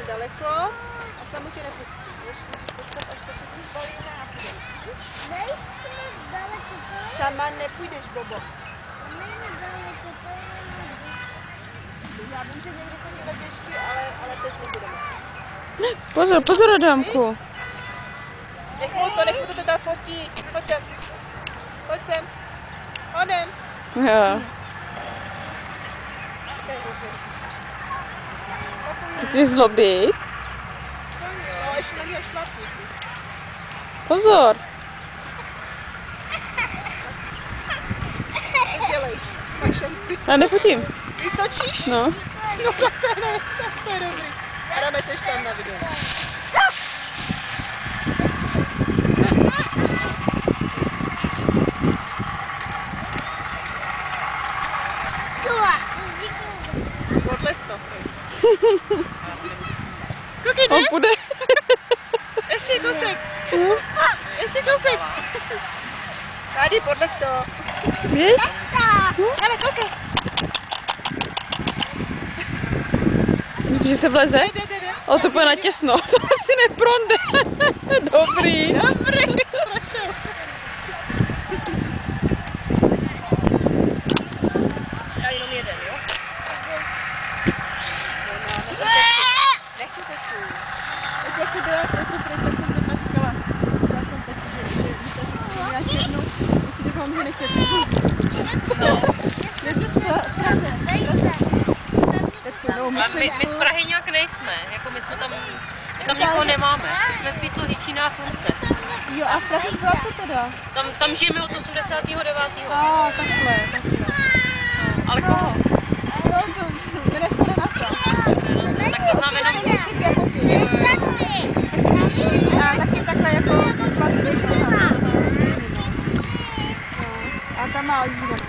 daleko a samu tě nepustí. Musíš počkat, až se všechny zbalíme a půjdeme. Nejsem daleko, to je. Sama nepůjdeš, Bobo. Nejsem daleko, to je. Já vím, že někdy chodíme pěšky, ale teď nebudeme. Pozor, pozor, Adamku. Nech mu to teda fotí. Pojď sem. Pojď sem. Honem. Jo. To je hrozně. Ty chceš zlobit? No, ještě na něho šlapni. Pozor. To dělej. Máš šanci. Já nefotím. Ty točíš? No. No tak to je dobrý. Adame, seš tam na videu. Podles to. Koukej, ne? On půjde. Ještě kousek. Ještě kousek. Tady, podles to. Víš? Hele, koukej. Myslíš, že se vleze? Jde. O, to půjde na těsno. To asi nepronde. Dobrý. Dobrý, prošel jsi. Já jenom jeden, jo? Nechci tečů. Teď jak jsi byla, prosím, proč jsem zrovna říkala. Já jsem taky, že víte, že jednu, jestli doufám, že nechci tečů. No. Jsi v Praze. A my z Prahy nějak nejsme, jako my jsme tam nikoho nemáme, my jsme spíš z Lužičína a Chlumce. Jo, a v Praze byla co teda? Tam žijeme od 89. Takhle. Ale koho? Jo, to jmenuje se Renata. Tak to znamená, Typ jako ty. A taky takhle jako vlastně. A tam má jízdu.